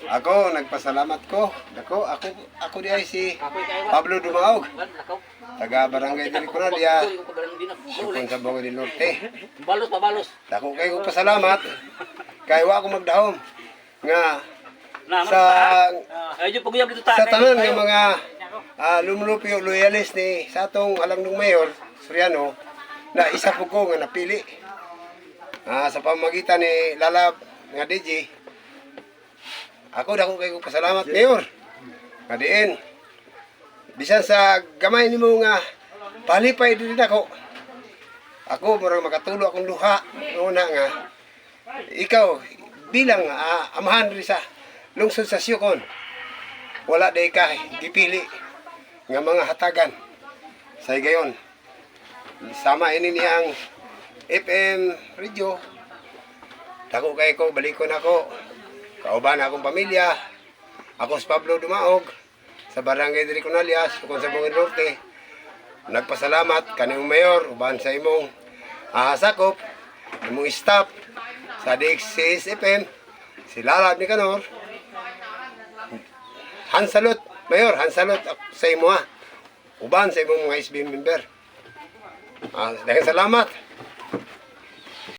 Ako nagpasalamat ko. Ako di ay si Pablo Dumaog. Taga Barangay Del Coralia. Sukon sa Bongo del Norte. Balos. Dako kay ko pasalamat. Kay wa ako magdahom nga sa tanan ng mga lumulupyo loyalist ni sa atong Alamdong Mayor Soriano na isa po ko nga napili sa pamamagitan ni Lalab nga DJ. Ako dako kay ko pasalamat Mayor. Kadiin bisan sa gamay nimo nga palipay diri nako. Ako murag makatulo akong duha una nga ikaw bilang amahan diri sa lungsod sa Siokon. Wala day ka gipili nga mga hatagan. Sa gayon sama ini niyang FM radio. Dako kay ko balikon ako. Kauban akong pamilya. Ako si Pablo Dumaog sa Barangay Del Coralia, Sukon sa Bongo del Norte. Nagpasalamat kanimong mayor uban sa imong sakop, imong staff sa DXCS FM, si Lalab Nicanor. Hansalot, Mayor, hansalot sa imo uban sa imong mga SB member. Daghang salamat.